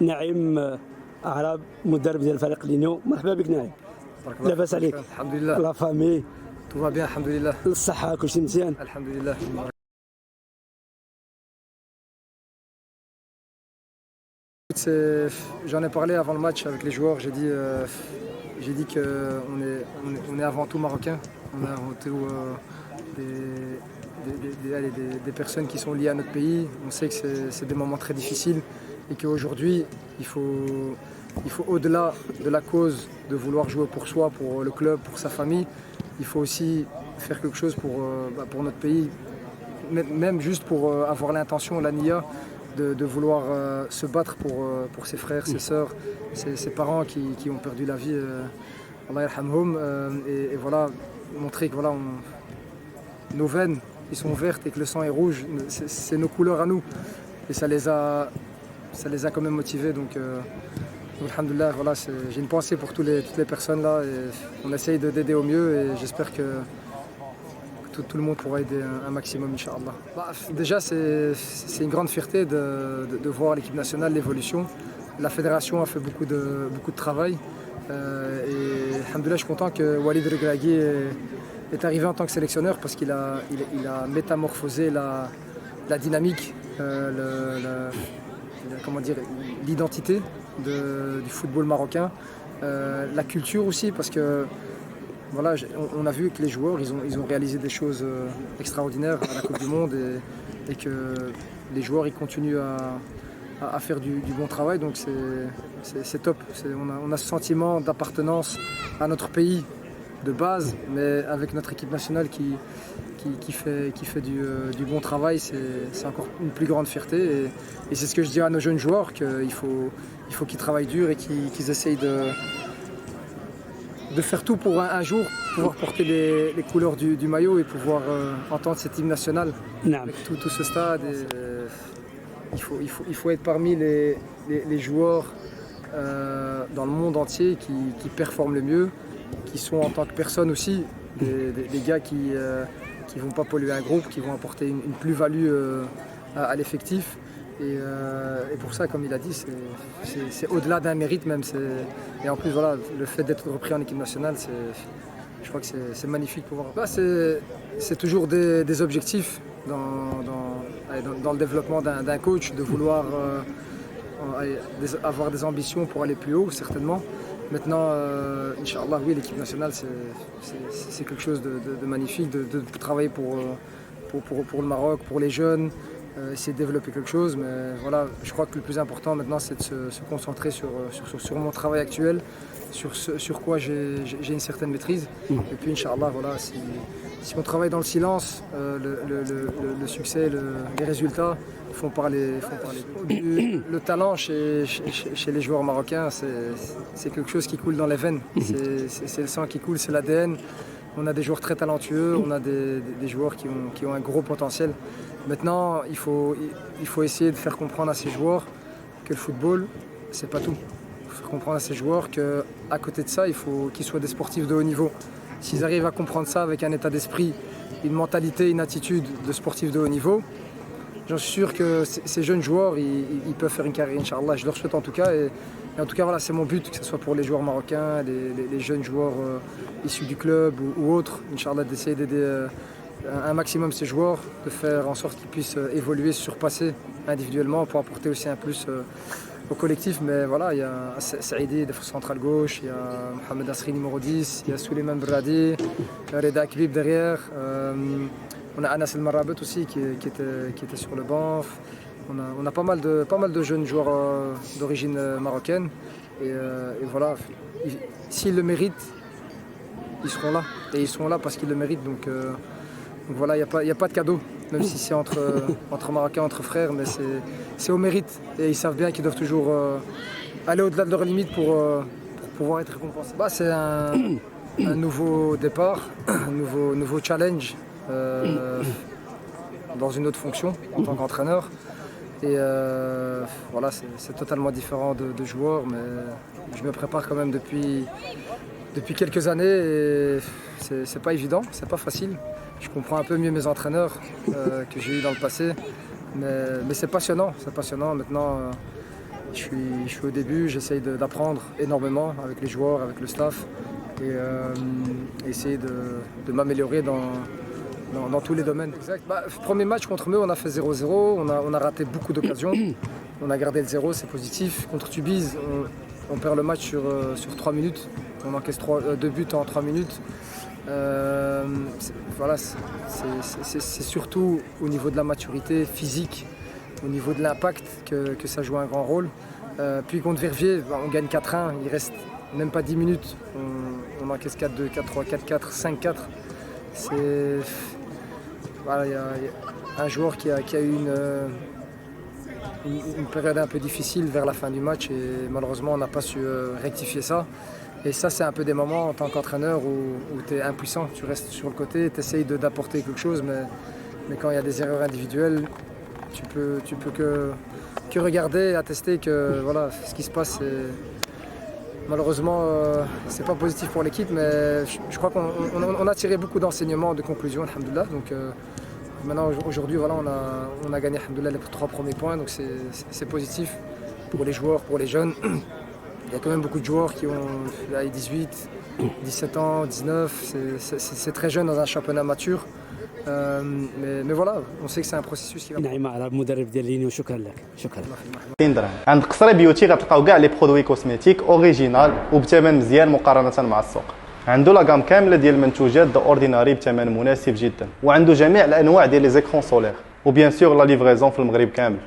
نعيم عرب مدرب ديال فريق لينيو. مرحبا بك نعيم. لاباس عليك؟ الحمد لله. لا فامي Tout va bien, alhamdoulilah. الصحة كلشي مزيان؟ Alhamdoulilah. J'en ai parlé avant le match avec les joueurs. J'ai dit qu'on est avant tout marocain. On est avant tout des personnes qui sont liées à notre pays. On sait que c'est des moments très difficiles et qu'aujourd'hui, il faut au-delà de la cause de vouloir jouer pour soi, pour le club, pour sa famille, il faut aussi faire quelque chose pour notre pays, même juste pour avoir l'intention, la nia, de vouloir se battre pour ses frères, ses sœurs, ses parents qui ont perdu la vie, Allah yarhamhum, et voilà, montrer que voilà, nos veines ils sont vertes et que le sang est rouge, c'est nos couleurs à nous, et ça les a quand même motivés, donc alhamdoulilah, voilà, j'ai une pensée pour toutes les personnes là, et on essaye d'aider au mieux, et j'espère que tout le monde pourra aider un maximum, Inch'Allah. Déjà, c'est une grande fierté de voir l'équipe nationale, l'évolution. La fédération a fait beaucoup de travail. Et alhamdoulilah, je suis content que Walid Regragui est arrivé en tant que sélectionneur parce qu'il a métamorphosé la dynamique, comment dire, l'identité du football marocain, la culture aussi, parce que voilà, on a vu que les joueurs ils ont réalisé des choses extraordinaires à la Coupe du Monde, et que les joueurs ils continuent à faire du bon travail, donc c'est top. On a ce sentiment d'appartenance à notre pays de base, mais avec notre équipe nationale qui fait du bon travail, c'est encore une plus grande fierté, et c'est ce que je dis à nos jeunes joueurs, qu'il faut qu'ils travaillent dur et qu'ils essayent de faire tout pour un jour pouvoir porter les couleurs du maillot et pouvoir entendre cette hymne nationale avec tout ce stade. Il faut être parmi les joueurs dans le monde entier qui performent le mieux, qui sont en tant que personne aussi des gars qui vont pas polluer un groupe, qui vont apporter une plus-value à l'effectif. Et pour ça, comme il a dit, c'est au-delà d'un mérite même. Et en plus, voilà, le fait d'être repris en équipe nationale, je crois que c'est magnifique pour voir. Là, c'est toujours des objectifs dans le développement d'un coach, de vouloir avoir des ambitions pour aller plus haut, certainement. Maintenant, Inch'Allah, oui, l'équipe nationale, c'est quelque chose de magnifique, de travailler pour le Maroc, pour les jeunes. Essayer de développer quelque chose, mais voilà, je crois que le plus important maintenant, c'est de se concentrer sur mon travail actuel, sur quoi j'ai une certaine maîtrise. Et puis Inch'Allah, voilà, si on travaille dans le silence, le succès, les résultats font parler. Le talent chez les joueurs marocains, c'est quelque chose qui coule dans les veines, c'est le sang qui coule, c'est l'ADN. On a des joueurs très talentueux, on a des joueurs qui ont un gros potentiel. Maintenant, il faut essayer de faire comprendre à ces joueurs que le football, c'est pas tout. Il faut faire comprendre à ces joueurs qu'à côté de ça, il faut qu'ils soient des sportifs de haut niveau. S'ils arrivent à comprendre ça avec un état d'esprit, une mentalité, une attitude de sportifs de haut niveau, j'en suis sûr que ces jeunes joueurs, ils peuvent faire une carrière, Inch'Allah. Je leur souhaite en tout cas. Et en tout cas, voilà, c'est mon but, que ce soit pour les joueurs marocains, les jeunes joueurs issus du club ou autres, Inch'Allah, d'essayer d'aider un maximum ces joueurs, de faire en sorte qu'ils puissent évoluer, se surpasser individuellement pour apporter aussi un plus au collectif. Mais voilà, il y a Saïdi, défense centrale gauche, il y a Mohamed Asri, numéro 10, il y a Souleymane Bradi, Reda Akbib derrière. On a Anas El Marabet aussi qui était sur le banc. On a pas mal de jeunes joueurs d'origine marocaine. Et voilà, s'ils le méritent, ils seront là. Et ils seront là parce qu'ils le méritent. Donc voilà, il n'y a pas de cadeau, même si c'est entre Marocains, entre frères, mais c'est au mérite. Et ils savent bien qu'ils doivent toujours aller au-delà de leurs limites pour pouvoir être récompensés. C'est un nouveau départ, un nouveau challenge dans une autre fonction en tant qu'entraîneur. Et voilà, c'est totalement différent de joueur, mais je me prépare quand même depuis quelques années et c'est pas évident, c'est pas facile. Je comprends un peu mieux mes entraîneurs que j'ai eu dans le passé, mais c'est passionnant. Maintenant, je suis au début, j'essaye d'apprendre énormément avec les joueurs, avec le staff et essayer de m'améliorer dans tous les domaines. Exact. Premier match contre eux, on a fait 0-0, on a raté beaucoup d'occasions, on a gardé le 0, c'est positif. Contre Tubize, on perd le match sur 3 minutes, on encaisse 2 buts en 3 minutes. Voilà, c'est surtout au niveau de la maturité physique, au niveau de l'impact que ça joue un grand rôle. Puis contre Verviers, on gagne 4-1, il reste même pas 10 minutes, on encaisse 4-2, 4-3, 4-4, 5-4. Voilà, il y a un joueur qui a eu une période un peu difficile vers la fin du match et malheureusement on n'a pas su rectifier ça. Et ça, c'est un peu des moments en tant qu'entraîneur où tu es impuissant, tu restes sur le côté, tu essayes d'apporter quelque chose, mais quand il y a des erreurs individuelles, tu peux que regarder et attester que voilà, ce qui se passe, malheureusement, c'est pas positif pour l'équipe, mais je crois qu'on a tiré beaucoup d'enseignements, de conclusions, alhamdoulilah. Donc maintenant, aujourd'hui, voilà, on a gagné, alhamdoulilah, les 3 premiers points, donc c'est positif pour les joueurs, pour les jeunes. Il y a quand même beaucoup de joueurs qui ont 18, 17 ans, 19, c'est très jeune dans un championnat mature. Mais voilà, on sait que c'est un processus qui va... نعم على المدرب ديال لينيو شكرا لك شكرا. 200 درهم. عند قصري بيوتي غتلقاو كاع لي برودوي كوسميتيك اوريجينال وبثمن مزيان مقارنه مع السوق. عنده لاغام كامله ديال المنتوجات دو اورديناري بثمن مناسب جدا وعنده جميع الانواع ديال لي زيكرون سولير وبيان سور لا ليفريزون في المغرب كامل.